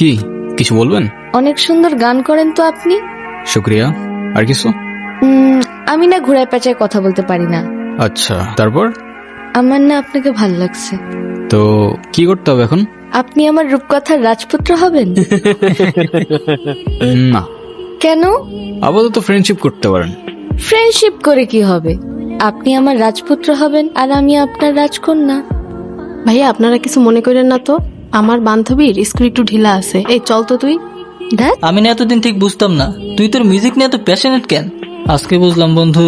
কি কিছু বলবেন? অনেক সুন্দর গান করেন তো আপনি। শুক্রিয়া। আর কিছু? আমি না ঘুরায় পেঁচায় কথা বলতে পারি না। আচ্ছা, তারপর? আমার না আপনাকে ভাল লাগছে। তো কি করতে হবে এখন? আপনি আমার রূপকথার রাজপুত্র হবেন। না। কেন? আপাতত ফ্রেন্ডশিপ করতে পারেন। ফ্রেন্ডশিপ করে কি হবে? আপনি আমার রাজপুত্র হবেন আর আমি আপনার রাজকন্যা। ভাইয়া আপনারা কিছু মনে করেন না তো, আমার বান্ধবীর স্কুল একটু ঢিলা আছে, এই চল তো তুই। দেখ, আমি না এতদিন ঠিক বুঝতাম না তুই তোর মিউজিক নিয়ে এত প্যাশনেট কেন। আজকে বুঝলাম বন্ধু।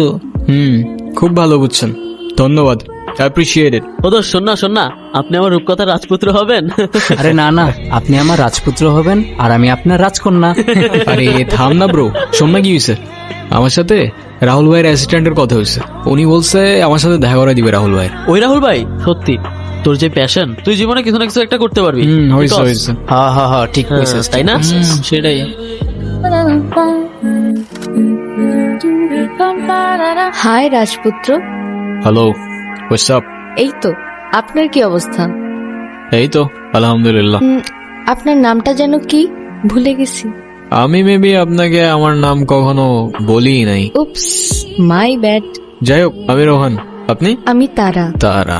খুব ভালো বুঝছেন, ধন্যবাদ, অ্যাপ্রিসিয়েটেড। ও তো শোন না, আপনি আমার রূপকথার রাজপুত্র হবেন। আরে না না, আপনি আমার রাজপুত্র হবেন আর আমি আপনার রাজকন্যা। আরে থাম না ব্রো, শোন না কি হয়েছে। আমার সাথে রাহুল ভাইয়ের অ্যাসিস্ট্যান্টের কথা হয়েছে, উনি বলছে আমার সাথে দেখা করে দিবে রাহুল ভাইয়ের। ওই রাহুল ভাই, সত্যি তোর যে প্যাশন, তুই জীবনে কিছু না কিছু একটা করতে পারবি। হয়েছে Because- হয়েছে। হ্যাঁ হ্যাঁ হ্যাঁ, ঠিক হ্যাঁ, বলছিস, তাই না? সেটাই। হাই রাজপুত্র। Hello, what's up? এই তো, আপনার কি অবস্থা? এই তো আলহামদুলিল্লাহ। আপনার নামটা যেন কি, ভুলে গেছি। আমি মেবি আপনাকে আমার নাম কখনো বলি নাই। উপস, মাই ব্যাড। যাই হোক, আমি রোহান, আপনি? আমি তারা। তারা?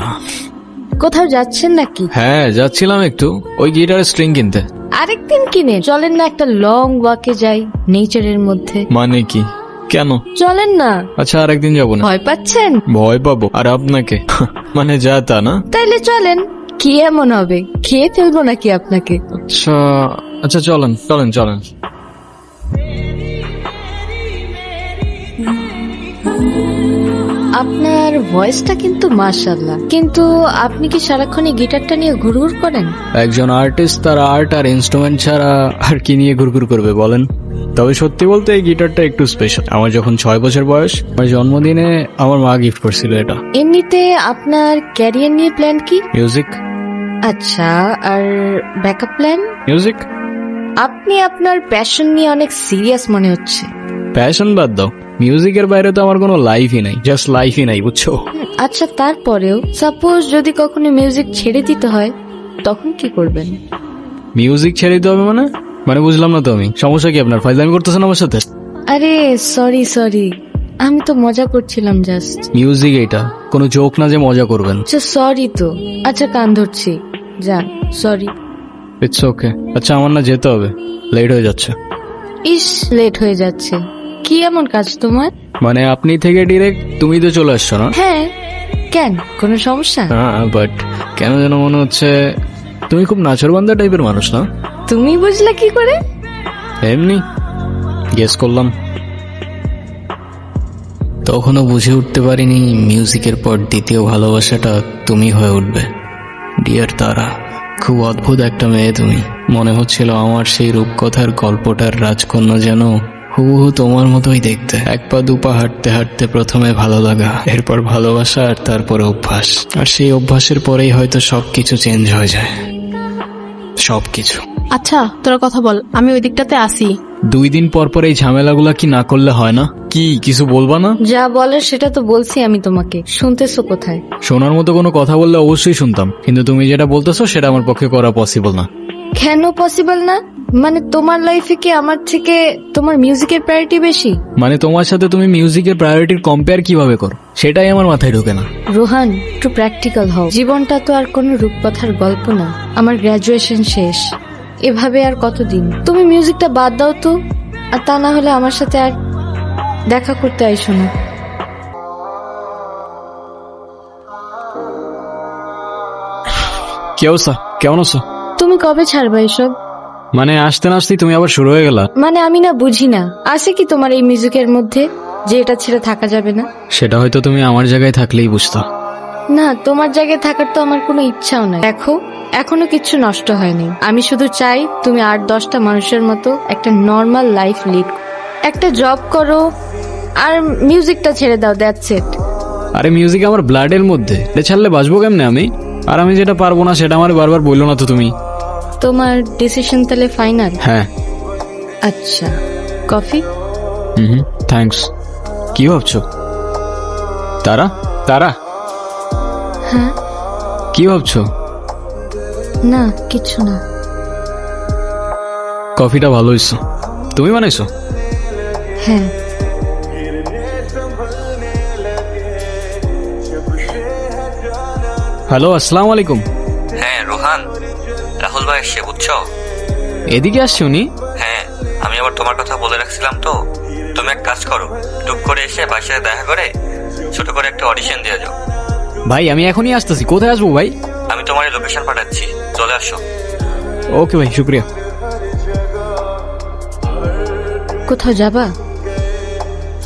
কোথাও যাচ্ছেন নাকি? হ্যাঁ যাচ্ছিলাম একটু ওই গিটারের স্ট্রিং কিনতে। আরেকদিন কিনে চলেন না, একটা লং ওয়াকে যাই নেচারের মধ্যে। মানে কি, কেন? চলেন না। আচ্ছা আরেকদিন যাবো না। ভয় পাচ্ছেন? ভয় পাবো আর আপনাকে? মানে যা তা না। তাইলে চলেন, কি এমন হবে, খেয়ে ফেলবো নাকি আপনাকে? আচ্ছা আচ্ছা, চলেন চলেন চলেন। আপনার ভয়েসটা কিন্তু মাশাআল্লাহ, কিন্তু আপনি কি সারাক্ষণ এই গিটারটা নিয়ে ঘুরঘুর করেন? একজন আর্টিস্ট তার আর্ট আর ইনস্ট্রুমেন্ট ছাড়া আর কি নিয়ে ঘুরঘুর করবে বলেন? তবে সত্যি বলতে এই গিটারটা একটু স্পেশাল। আমার যখন 6 বছর বয়স, আমার জন্মদিনে আমার মা গিফট করছিল এটা। এমনিতে আপনার ক্যারিয়ার নিয়ে প্ল্যান কি? মিউজিক। আচ্ছা, আর ব্যাকআপ প্ল্যান? মিউজিক। আপনি আপনার প্যাশন নিয়ে অনেক সিরিয়াস মনে হচ্ছে। প্যাশন বাদ দাও, মিউজিকের বাইরে তো আমার কোনো লাইফই নাই, জাস্ট লাইফই নাই, বুঝছো? আচ্ছা, তারপরেও সাপোজ যদি কখনো মিউজিক ছেড়ে দিতে হয়, তখন কি করবেন? মিউজিক ছেড়ে দিতে হবে মানে? মানে বুঝলাম না তো আমি। সমস্যা কি আপনার? ফাইজলামি করতেছেন আমার সাথে? আরে সরি, আমি তো মজা করছিলাম জাস্ট। মিউজিক এটা কোনো জোক না যে মজা করবেন। আচ্ছা সরি তো, আচ্ছা কান ধরছি, যান, সরি। It's okay. আচ্ছা আমার না যেতে হবে, লেট হয়ে যাচ্ছে। ইস, লেট হয়ে যাচ্ছে। কি এমন কাজ তোমার? মানে আপনি থেকে ডিরেক্ট তুমি তো চলে আসছো না? হ্যাঁ, কেন, কোনো সমস্যা? হ্যাঁ, বাট কেন যেন মনে হচ্ছে তুমি খুব নাচরবান্ধা টাইপের মানুষ না? তুমি বুঝলে কি করে? এমনি গেস করলাম। তখনও বুঝে উঠতে পারিনি মিউজিকের পর দ্বিতীয় ভালোবাসাটা তুমি হয়ে উঠবে। ডিয়ার তারা, খুব অদ্ভুত একটা মেয়ে তুমি। মনে হচ্ছিল আমার সেই রূপকথার গল্পটার রাজকন্যা যেন হুবহু তোমার মতোই দেখতে। এক পা দুপা হাঁটতে হাঁটতে প্রথমে ভালো লাগা, এরপর ভালোবাসা, আর তারপরে অভ্যাস। আর সেই অভ্যাসের পরেই হয়তো সবকিছু চেঞ্জ হয়ে যায়, সবকিছু। আচ্ছা তোরা কথা বল, আমি ওই দিকটাতে আসি। 2 দিন পর পর এই ঝামেলাগুলা কি না করলে হয় না? কি কিছু বলবা না? যা বলার সেটা তো বলছি আমি তোমাকে, শুনতেছো কোথায়? শোনার মতো কোনো কথা বললে অবশ্যই শুনতাম, কিন্তু তুমি যেটা বলতেছো সেটা আমার পক্ষে করা পসিবল না। কেন পসিবল না? মানে তোমার লাইফে কি আমার থেকে তোমার মিউজিকের প্রায়োরিটি বেশি? মানে তোমার সাথে তুমি মিউজিকের প্রায়োরিটির কম্পেয়ার কিভাবে করো সেটাই আমার মাথায় ঢোকে না। রোহান, একটু প্র্যাকটিক্যাল হও। জীবনটা তো আর কোনো রূপকথার গল্প না। আমার গ্রাজুয়েশন শেষ, এভাবে আর কতদিন? তুমি মিউজিকটা বাদ দাও তো, আর তা না হলে আমার সাথে আর দেখা করতে আইসো না। কি অবস্থা, কেমন আছো? তুমি কবে ছাড়বা এসব? মানে আসতে না আসতেই তুমি আবার শুরু হয়ে গেলা। মানে আমি না বুঝি না, আছে কি তোমার এই মিউজিকের মধ্যে যে এটা ছেড়ে থাকা যাবে না? সেটা হয়তো তুমি আমার জায়গায় থাকলেই বুঝতো। না, তোমার জায়গায় থাকার তো আমার কোনো ইচ্ছাও নাই। দেখো, এখনো কিচ্ছু নষ্ট হয়নি। আমি শুধু চাই তুমি 8-10টা মানুষের মতো একটা নর্মাল লাইফ লিড, একটা জব করো আর মিউজিকটা ছেড়ে দাও, দ্যাটস ইট। আরে মিউজিক আমার ব্লাডের মধ্যে, এটা ছাড়লে বাঁচবো কেমনে আমি? আর আমি যেটা পারবো না সেটা আমার বারবার বললো না তো তুমি। তোমার ডিসিশন তাহলে ফাইনাল? হ্যাঁ। আচ্ছা, কফি? থ্যাঙ্কস। কি ভাবছো? তারা তারা হ্যাঁ। কি ভাবছো? না, কিছু না। কফিটা ভালো হয়েছে। তুমি বানাইছো? হ্যাঁ। হ্যালো, আসসালামু আলাইকুম। হ্যাঁ রোহান, রাহুল ভাই এসে বুঝছো? এদিকে আসছি উনি? হ্যাঁ, আমি আবার তোমার কথা বলে রাখছিলাম তো। তুমি এক কাজ করো, টুক করে এসে বাসায় দেখা করে ছোট করে একটা অডিশন দিয়ে যাও। ভাই আমি এখনই আসতেছি। কোথায় আসবো ভাই? আমি তোমার লোকেশন পাঠাচ্ছি, চলে আসো। ওকে ভাই, শুক্রিয়া। কোথাও যাবা?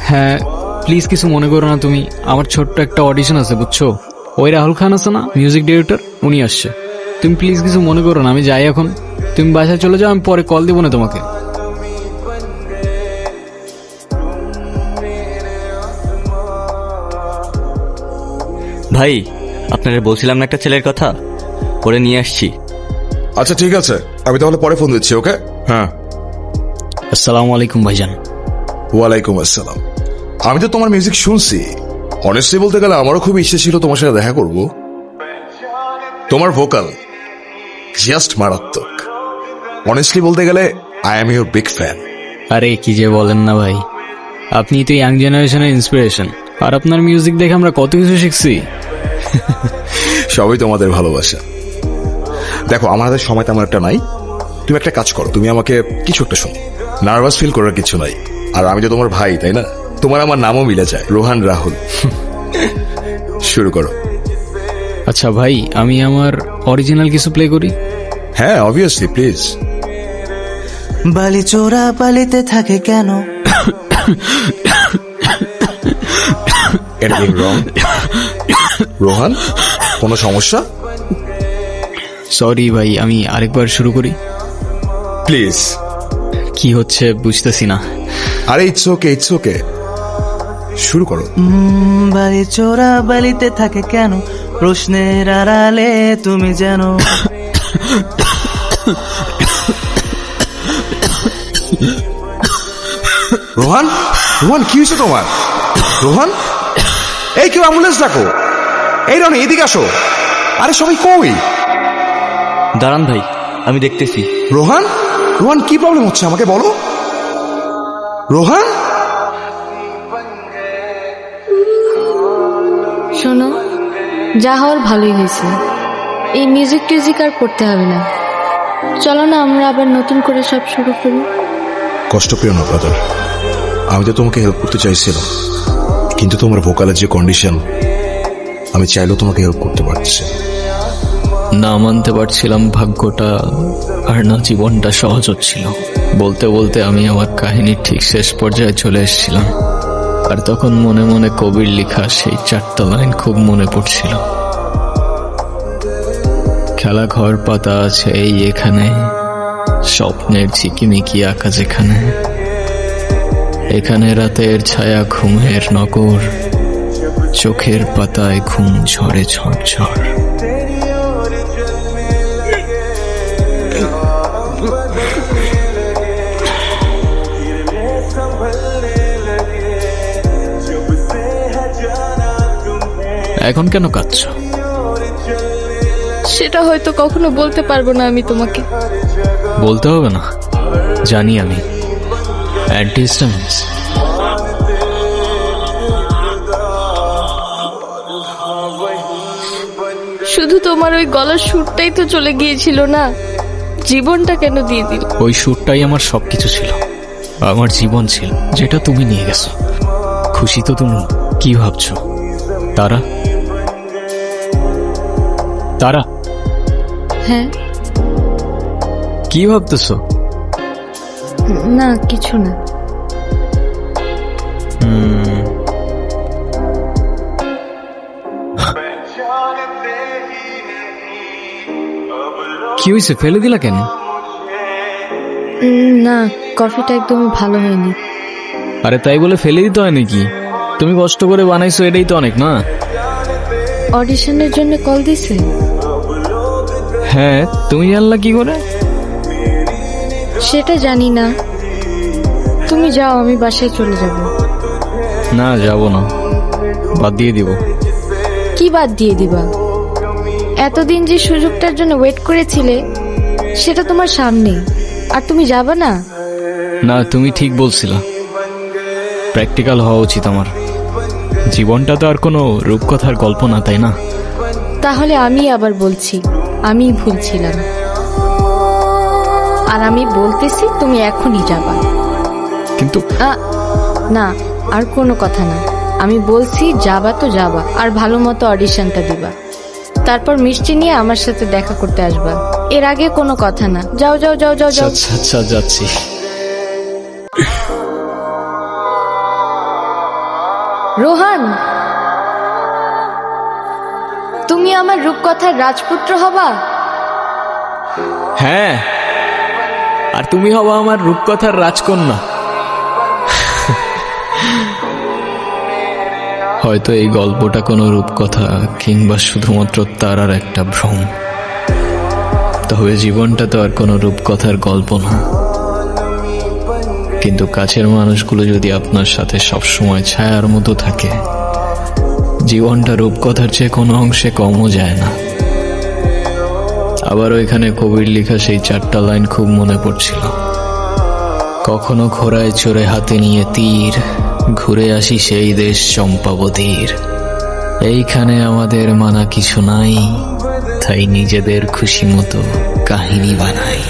হ্যাঁ, প্লিজ কিছু মনে করো না তুমি। আমার ছোট্ট একটা অডিশন আছে বুঝছো। ওই রাহুল খান আছে না, মিউজিক ডিরেক্টর, উনি আসছে। তুমি প্লিজ কিছু মনে করো না, আমি যাই এখন। তুমি বাসায় চলে যাও, আমি পরে কল দেবো না তোমাকে। ভাই, আপনারা বলছিলাম না একটা ছেলের কথা, করে নিয়ে আসছি। আচ্ছা ঠিক আছে, আমি তাহলে পরে ফোন দিচ্ছি। ওকে, হ্যাঁ। আসসালামু আলাইকুম ভাইজান। ওয়ালাইকুম আসসালাম। আমি তো তোমার মিউজিক শুনছি। অনেস্টলি বলতে গেলে আমারও খুব ইচ্ছে ছিল তোমার সাথে দেখা করব। তোমার ভোকাল জাস্ট মারাত্মক। অনেস্টলি বলতে গেলে I am your big fan. আরে কি যে বলেন না ভাই, আপনি তো ইয়াং জেনারেশনের ইন্সপিরেশন। আর আপনার মিউজিক দেখে আমরা কত কিছু শিখছি। সবই তোমাদের ভালোবাসা। দেখো, আমার হাতে সময় তেমন একটা নাই। তুমি একটা কাজ করো, তুমি আমাকে কিছু একটা শোনো। নার্ভাস ফিল করার কিছু নাই। আর আমি তো তোমার ভাই, তাই না? তোমার আমার নামও মিলে যায়, রোহান রাহুল। শুরু করো। আচ্ছা ভাই, আমি আমার অরিজিনাল কিছু প্লে করি? হ্যাঁ, অবভিয়াসলি, প্লিজ। বালি চোরা বালিতে থাকে কেন? Anything wrong? রোহান, কোনো সমস্যা? সরি ভাই, আমি আরেকবার শুরু করি? প্লিজ। কি হচ্ছে বুঝতেছি না। আরে ইটস ওকে, ইটস ওকে, শুরু করো। বালি চোরা বালিতে থাকে কেন? প্রশ্নের আড়ালে তুমি যেন। রোহান, রোহান কি হয়েছে তোমার? রোহান, এই কেউ অ্যাম্বুলেন্স ডাকো। এই রনি, এদিকে আসো। আরে সবাই কই? দাঁড়ান ভাই, আমি দেখতেছি। রোহান, রোহান কি প্রবলেম হচ্ছে আমাকে বলো। রোহান, শোনো, যা হওয়ার ভালোই হয়েছে। এই মিউজিক টিউজিক আর করতে হবে না। চলো না আমরা আবার নতুন করে সব শুরু করি। কষ্ট পেও না ব্রাদার। আমি তো তোমাকে হেল্প করতে চাইছিলাম, কিন্তু তোমার ভোকালের যে কন্ডিশন, আমি চাইলেও তোমাকে হেল্প করতে পারছি না। না মানতে পারছিলাম ভাগ্যটা, আর না জীবনটা সহজ হচ্ছিল। বলতে বলতে আমি আমার কাহিনীর ঠিক শেষ পর্যায়ে চলে এসেছিলাম। আর তখন মনে মনে কবির লেখা সেই 4টা লাইন খুব মনে পড়ছিল। খেলা ঘর পাতা আছে এই এখানে, স্বপ্নের ঝিকিমিকি আঁকা যেখানে, এখানে রাতের ছায়া ঘুমের নগর, চোখের পাতায় ঘুম ঝরে ঝরঝর। এখন কেন কাঁদছ? সেটা হয়তো কখনো বলতে পারবো না আমি তোমাকে। বলতে হবে না, জানি আমি। অ্যান্টিহিস্টামিনস। শুধু তোমার ওই গলার সুরটাই তো চলে গিয়েছিল না, জীবনটা কেন দিয়ে দিল? ওই সুরটাই আমার সবকিছু ছিল, আমার জীবন ছিল, যেটা তুমি নিয়ে গেছো। খুশি তো তুমি? কি ভাবছো? তারা, তারা, হ্যাঁ। কি ভাবতেছো? না, কিছু না। কি হয়েছে, ফেলে দিলা কেন? না, কফিটা একদমই ভালো হয়নি। আরে তাই বলে ফেলে দিতে হয় নাকি? তুমি কষ্ট করে বানাইছো, এটাই তো অনেক না? অডিশনের জন্য কল দিছে? হ্যাঁ, তুমি জানলা কি করে? সেটা জানি না। তুমি যাও, আমি বাসায় চলে যাব। না, যাব না, বাদ দিয়ে দিব। কি বাদ দিয়ে দিবা? এতদিন যে সুযোগটার জন্য ওয়েট করেছিলে, সেটা তোমার সামনে। আর তুমি যাবে না? না, তুমি ঠিক বলছিলা, প্র্যাকটিক্যাল হওয়া উচিত আমার। জীবনটা তো আর কোনো রূপকথার গল্প না, তাই না? তাহলে আমি আবার বলছি, আমি ভুল ছিলাম। আর আমি বলতেছি তুমি এখনই যাবা। কিন্তু না, আর কোনো কথা না। আমি বলছি যাবা তো যাবা, আর ভালো মতো অডিশনটা দিবা, তারপর মিষ্টি নিয়ে আমার সাথে দেখা করতে আসবা। এর আগে কোনো কথা না। যাও যাও যাও যাও যাও। আচ্ছা আচ্ছা, যাচ্ছি। রোহান, তুমি আমার রূপকথার রাজপুত্র হবা। হ্যাঁ, আর তুমি হবা আমার রূপকথার রাজকন্যা। হয়তো এই গল্পটা কোনো রূপকথা কিংবা শুধুমাত্র তারার একটা ভ্রম, তবে জীবনটা তো আর কোনো রূপকথার গল্প না। কিন্তু কাছের মানুষগুলো যদি আপনার সাথে সবসময় ছায়ার মতো থাকে, জীবনটা রূপকথার চেয়ে কোনো অংশে কমও যায় না। আবার ওইখানে কবির লেখা সেই 4টা লাইন খুব মনে পড়ছিল। কখনো ঘোড়ায় চড়ে হাতে নিয়ে তীর, ঘুরে আসি সেই দেশ চম্পাবতীর। এইখানে আমাদের মানা কিছু নাই, তাই নিজেদের খুশি মতো কাহিনী বানাই।